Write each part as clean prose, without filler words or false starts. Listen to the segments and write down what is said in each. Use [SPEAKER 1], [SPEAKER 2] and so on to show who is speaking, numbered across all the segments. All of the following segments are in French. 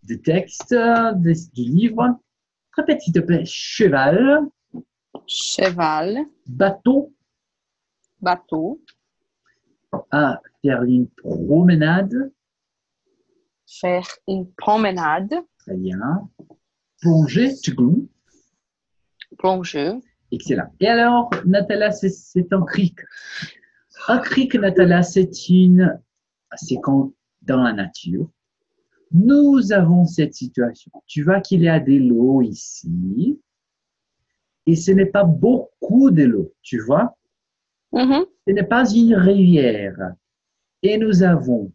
[SPEAKER 1] des textes, du livre. Répète, s'il te plaît. Cheval,
[SPEAKER 2] Cheval,
[SPEAKER 1] bateau,
[SPEAKER 2] bateau,
[SPEAKER 1] faire une promenade.
[SPEAKER 2] faire une promenade,
[SPEAKER 1] Très bien. Plonger, tchouglou.
[SPEAKER 2] plonger.
[SPEAKER 1] Excellent. Et alors, Nathalie, c'est un cric. Un cric, Nathalie, c'est quand dans la nature, nous avons cette situation. Tu vois qu'il y a de l'eau ici, et ce n'est pas beaucoup de l'eau, tu vois.
[SPEAKER 2] Mhm.
[SPEAKER 1] Ce n'est pas une rivière. Et nous avons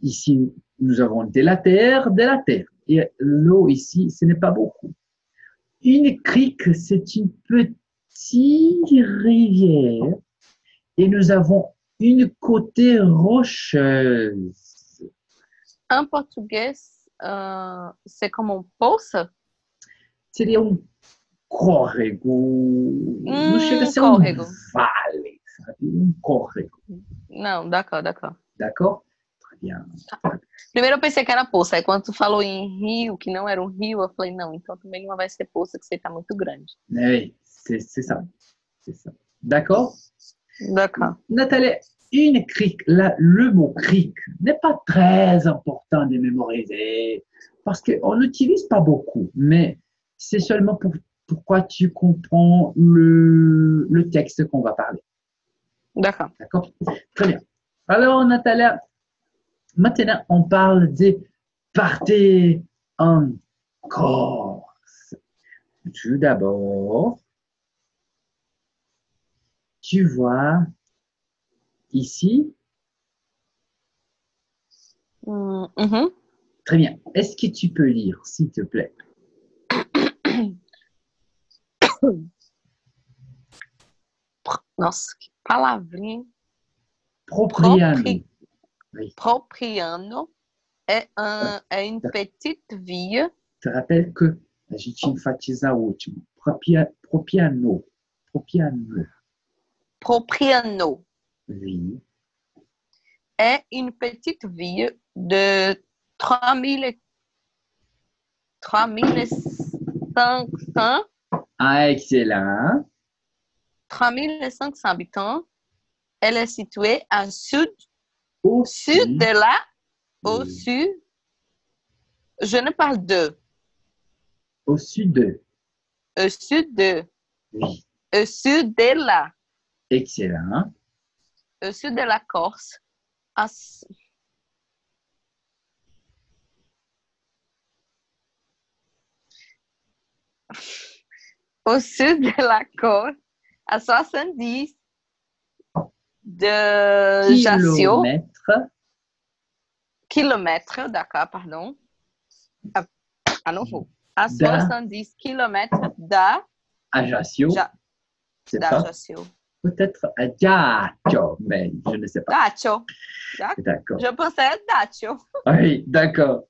[SPEAKER 1] ici, nous avons de la terre, de la terre. Et l'eau ici, ce n'est pas beaucoup. Une crique, c'est une petite rivière et nous avons une côté rocheuse.
[SPEAKER 2] En português, c'est comme um poço?
[SPEAKER 1] Seria um córrego. Não chega a ser um
[SPEAKER 2] Córrego.
[SPEAKER 1] vale, sabe? Um córrego.
[SPEAKER 2] Não, d'accord.
[SPEAKER 1] D'accord? Très bien.
[SPEAKER 2] Primeiro eu pensei que era poço, aí quando tu falou em rio, que não era um rio, eu falei, não, então também não vai ser poço, que você tá muito grande.
[SPEAKER 1] Oui, c'est ça. C'est ça. D'accord?
[SPEAKER 2] D'accord.
[SPEAKER 1] Nathalie, une crique, là, le mot crique n'est pas très important de mémoriser parce qu'on n'utilise pas beaucoup, mais c'est seulement pourquoi tu comprends le texte qu'on va parler.
[SPEAKER 2] D'accord.
[SPEAKER 1] D'accord? Très bien. Alors, Nathalie, maintenant, on parle de partir en Corse. Tout d'abord, tu vois ici.
[SPEAKER 2] Mhm.
[SPEAKER 1] Très bien. Est-ce que tu peux lire, s'il te plaît?
[SPEAKER 2] Nossa, que palavrinha.
[SPEAKER 1] Propriano. Oui.
[SPEAKER 2] Propriano é,
[SPEAKER 1] Ouais.
[SPEAKER 2] é une petite ville.
[SPEAKER 1] Te rappelle que a gente enfatiza o último. Propiano. Propiano.
[SPEAKER 2] Propriano
[SPEAKER 1] Oui.
[SPEAKER 2] é une petite ville de 3500
[SPEAKER 1] Ah, excellent.
[SPEAKER 2] 3500 habitants. Elle est située au sud
[SPEAKER 1] Au
[SPEAKER 2] sud de là, au
[SPEAKER 1] oui.
[SPEAKER 2] sud. Je ne parle de.
[SPEAKER 1] Au sud.
[SPEAKER 2] Au sud de.
[SPEAKER 1] Oui.
[SPEAKER 2] Au sud de là.
[SPEAKER 1] Excellent.
[SPEAKER 2] Au sud de la Corse. Au sud de la Corse, à 70 de Ajaccio. Kilomètres, d'accord, pardon. À nouveau. À 70 kilomètres
[SPEAKER 1] d'Ajaccio.
[SPEAKER 2] d'Ajaccio.
[SPEAKER 1] Peut-être Ajaccio, mais je ne sais pas.
[SPEAKER 2] Ajaccio.
[SPEAKER 1] D'accord.
[SPEAKER 2] Je pensais à Ajaccio.
[SPEAKER 1] Oui, d'accord.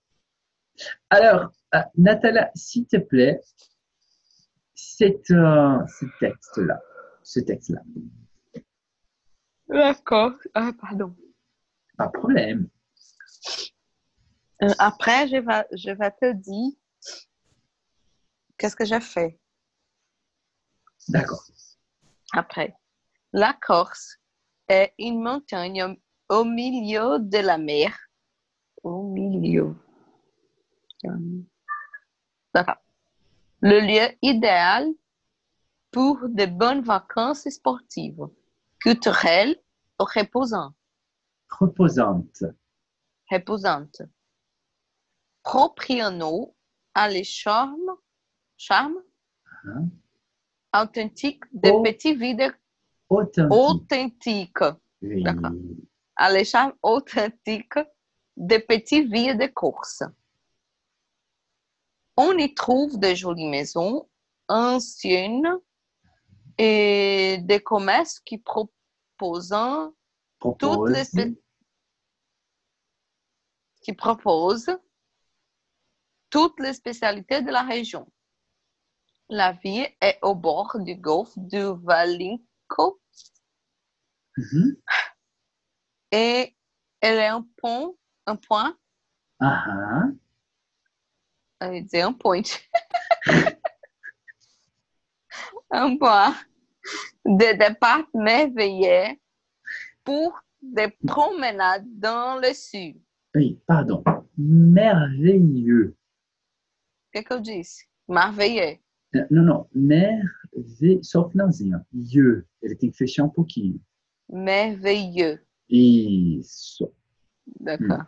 [SPEAKER 1] Alors, Nathalie, s'il te plaît, ce texte-là.
[SPEAKER 2] D'accord. Pardon.
[SPEAKER 1] Pas de problème.
[SPEAKER 2] Après, je vais te dire qu'est-ce que j'ai fait.
[SPEAKER 1] D'accord.
[SPEAKER 2] Après, la Corse est une montagne au milieu de la mer. Au milieu. D'accord. Le lieu idéal pour de bonnes vacances sportives, culturelles ou reposantes. Reposantes. Propriano a le charme authentique de petites villes authentiques.
[SPEAKER 1] Oui.
[SPEAKER 2] D'accord. A le charme authentique de petites villes de Corse. On y trouve de jolies maisons anciennes et des commerces qui proposent toutes les spécialités de la région. La ville est au bord du golfe du Valinco et Elle est un pont, un point,
[SPEAKER 1] Ah,
[SPEAKER 2] elle dit un point, un point de départ merveilleux pour des promenades dans le sud.
[SPEAKER 1] oui, pardon. Merveilleux.
[SPEAKER 2] Qu'est-ce que je dis? Merveilleux.
[SPEAKER 1] Não, não. Só o finalzinho. Iê. Ele tem que fechar um pouquinho.
[SPEAKER 2] Merveilleux.
[SPEAKER 1] Isso.
[SPEAKER 2] D'accord.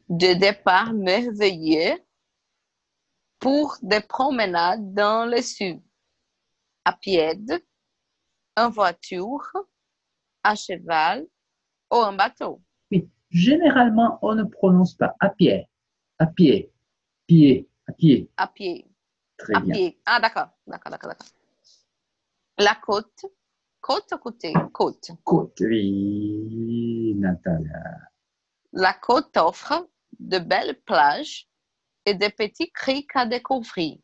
[SPEAKER 2] De départ merveilleux pour des promenades dans le sud. À pied, en voiture, à cheval ou en bateau.
[SPEAKER 1] Oui. Généralement, on ne prononce pas à pied. À pied. Pied. À pied.
[SPEAKER 2] À pied.
[SPEAKER 1] Très
[SPEAKER 2] À
[SPEAKER 1] bien.
[SPEAKER 2] pied. Ah, d'accord. D'accord. La côte. Côte ou côté? Côte.
[SPEAKER 1] Côte. Oui, Natalia.
[SPEAKER 2] La côte offre de belles plages et de petits criques à découvrir.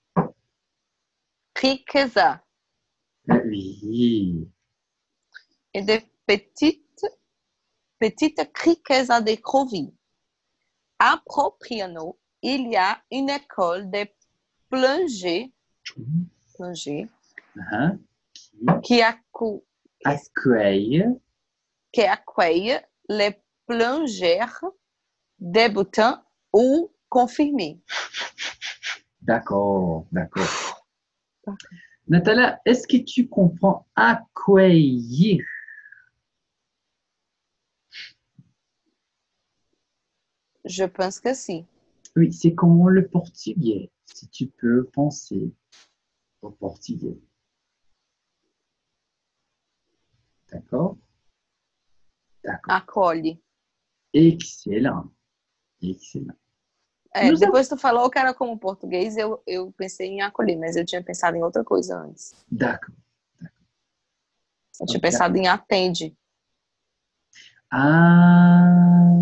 [SPEAKER 2] Criques
[SPEAKER 1] Oui.
[SPEAKER 2] et de petites criques à découvrir. À Propriano, il y a une école de plongée
[SPEAKER 1] Hein?
[SPEAKER 2] qui
[SPEAKER 1] Accueille.
[SPEAKER 2] accueille les plongeurs débutants ou confirmés.
[SPEAKER 1] D'accord, d'accord. Natalia, est-ce que tu comprends accueillir?
[SPEAKER 2] Je pense que si.
[SPEAKER 1] Oui, c'est comme le portugais, si tu peux penser au portugais. D'accord? D'accord.
[SPEAKER 2] Acolhe.
[SPEAKER 1] Excellent. Excellent.
[SPEAKER 2] É,
[SPEAKER 1] Nous avons...
[SPEAKER 2] depois tu falou que era como português, eu pensei em acolher, mas eu tinha pensado em outra coisa antes.
[SPEAKER 1] D'accord.
[SPEAKER 2] Eu tinha pensado em atende.
[SPEAKER 1] Ah,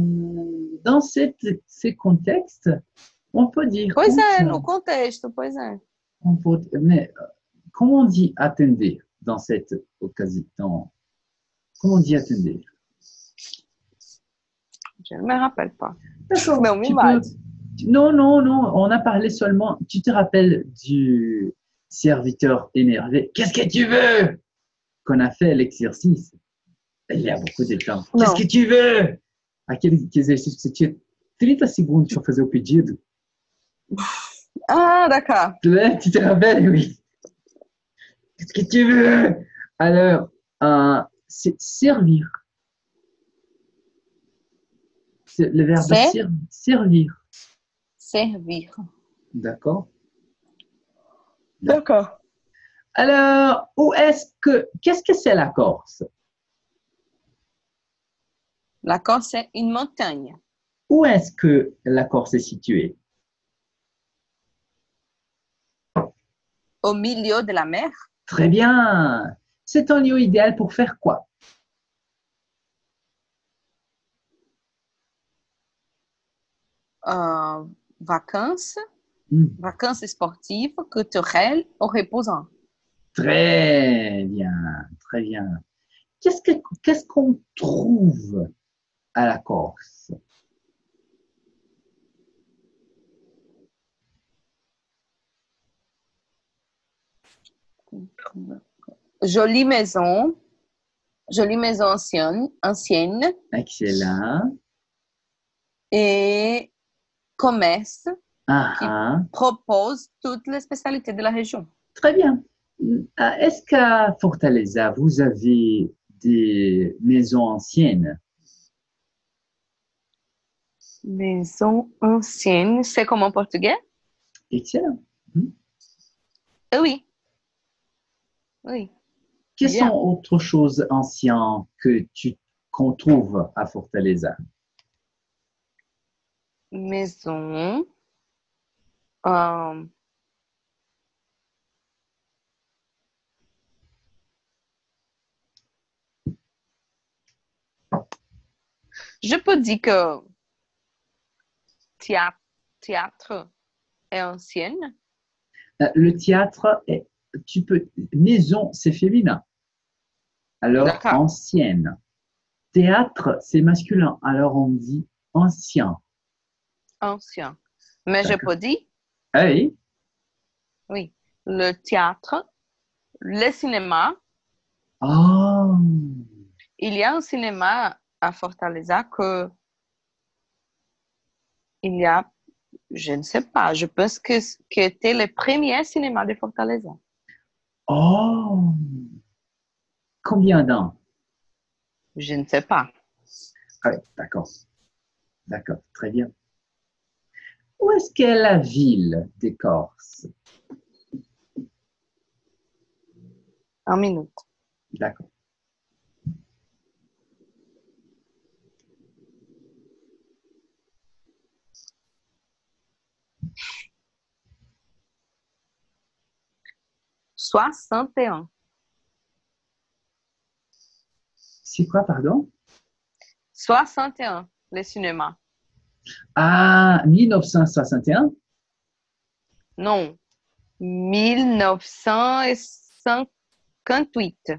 [SPEAKER 1] dans ces contextes, on peut dire
[SPEAKER 2] Pois
[SPEAKER 1] comme
[SPEAKER 2] é,
[SPEAKER 1] ça.
[SPEAKER 2] no contexto, pois é.
[SPEAKER 1] Mais comment on dit attendre dans cette occasion? Comment on dit attendre?
[SPEAKER 2] Je ne me rappelle pas.
[SPEAKER 1] D'accord.
[SPEAKER 2] Não me
[SPEAKER 1] Tu
[SPEAKER 2] mate.
[SPEAKER 1] peux... Non, on a parlé seulement. Tu te rappelles du serviteur énervé? Qu'est-ce que tu veux? Qu'on a fait l'exercice. Il y a beaucoup de temps. Qu'est-ce que tu veux? Aquele exercício que você tinha 30 segundos para fazer o pedido.
[SPEAKER 2] Ah, d'accord.
[SPEAKER 1] Tu te rappelles? Oui. Qu'est-ce que tu veux? Alors, c'est servir. C'est le verbe servir.
[SPEAKER 2] Servir.
[SPEAKER 1] D'accord?
[SPEAKER 2] D'accord.
[SPEAKER 1] Alors, qu'est-ce que c'est la Corse?
[SPEAKER 2] La Corse est une montagne.
[SPEAKER 1] Où est-ce que la Corse est située?
[SPEAKER 2] Au milieu de la mer.
[SPEAKER 1] Très bien. C'est un lieu idéal pour faire quoi?
[SPEAKER 2] Vacances. Vacances sportives, culturelles ou reposantes.
[SPEAKER 1] Très bien, très bien. Qu'est-ce qu'on trouve à la Corse?
[SPEAKER 2] Jolie maison ancienne
[SPEAKER 1] Excellent.
[SPEAKER 2] et commerce qui
[SPEAKER 1] Ah,
[SPEAKER 2] propose toutes les spécialités de la région.
[SPEAKER 1] très bien. Est-ce qu'à Fortaleza, vous avez des maisons anciennes?
[SPEAKER 2] Maison ancienne, c'est comme en portugais?
[SPEAKER 1] Excellent.
[SPEAKER 2] Oui. Oui.
[SPEAKER 1] Quelles
[SPEAKER 2] Bien.
[SPEAKER 1] sont autres choses anciennes qu'on trouve à Fortaleza?
[SPEAKER 2] Maison. Je peux dire que théâtre est ancienne.
[SPEAKER 1] Le théâtre, maison, c'est féminin. Alors,
[SPEAKER 2] D'accord.
[SPEAKER 1] ancienne. Théâtre, c'est masculin. Alors, on dit ancien.
[SPEAKER 2] Ancien. Mais je
[SPEAKER 1] D'accord.
[SPEAKER 2] peux dire,
[SPEAKER 1] Hey.
[SPEAKER 2] oui, le théâtre, le cinéma.
[SPEAKER 1] Oh.
[SPEAKER 2] Il y a un cinéma à Fortaleza que il y a, je ne sais pas, je pense que c'était le premier cinéma de Fortaleza.
[SPEAKER 1] Oh. Combien d'ans?
[SPEAKER 2] Je ne sais pas.
[SPEAKER 1] Ah oui, d'accord. D'accord, très bien. Où est-ce qu'est la ville des Corses?
[SPEAKER 2] Un minute.
[SPEAKER 1] D'accord.
[SPEAKER 2] 61.
[SPEAKER 1] C'est quoi, pardon?
[SPEAKER 2] 61, le cinéma.
[SPEAKER 1] Ah, 1961?
[SPEAKER 2] Non, 1958.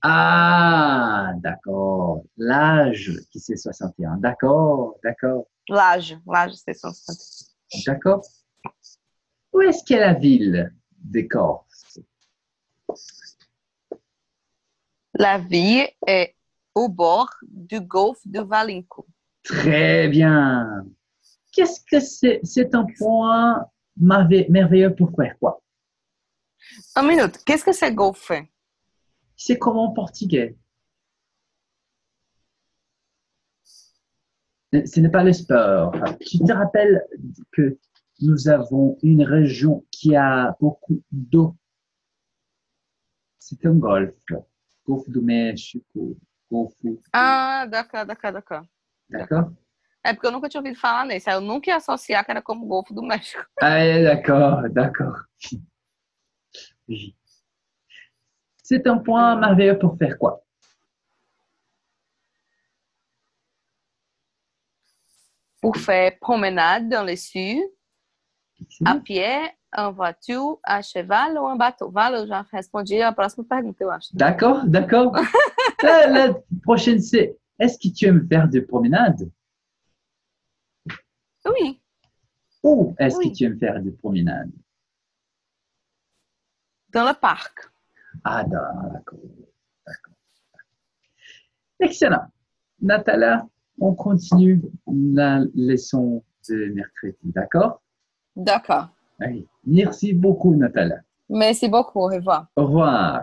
[SPEAKER 1] Ah, d'accord. L'âge qui c'est 61. D'accord, d'accord,
[SPEAKER 2] L'âge, c'est 61.
[SPEAKER 1] d'accord. Où est-ce qu'est la ville des Corses?
[SPEAKER 2] La ville est au bord du golfe de Valinco.
[SPEAKER 1] Très bien. Qu'est-ce que c'est? C'est un point merveilleux pour faire quoi?
[SPEAKER 2] Un minute, qu'est-ce que c'est golfe?
[SPEAKER 1] C'est comme en portugais. Ce n'est pas le sport. Tu te rappelles que nous avons une région qui a beaucoup d'eau. C'est un golfe. Golfe do México, golfe.
[SPEAKER 2] Ah, d'accord.
[SPEAKER 1] D'accord?
[SPEAKER 2] É porque eu nunca tinha ouvido falar nesse. Aí eu nunca ia associar que era como o Golfo do México.
[SPEAKER 1] Ah, d'accord, d'accord. Oui. C'est un point merveilleux pour faire quoi?
[SPEAKER 2] Pour faire promenade dans le sud, a pied, en voiture, a cheval ou en bateau. Vale, eu já respondi a próxima pergunta, eu acho.
[SPEAKER 1] D'accord, d'accord. La prochaine, c'est est-ce que tu aimes faire des promenades?
[SPEAKER 2] Oui,
[SPEAKER 1] Ou est-ce que
[SPEAKER 2] oui.
[SPEAKER 1] tu aimes faire des promenades?
[SPEAKER 2] Dans le parc.
[SPEAKER 1] Ah, d'accord, d'accord. Excellent. Nathalie, on continue la leçon de mercredi, d'accord?
[SPEAKER 2] D'accord.
[SPEAKER 1] Allez, merci beaucoup, Nathalie.
[SPEAKER 2] Merci beaucoup. Au revoir.
[SPEAKER 1] Au revoir.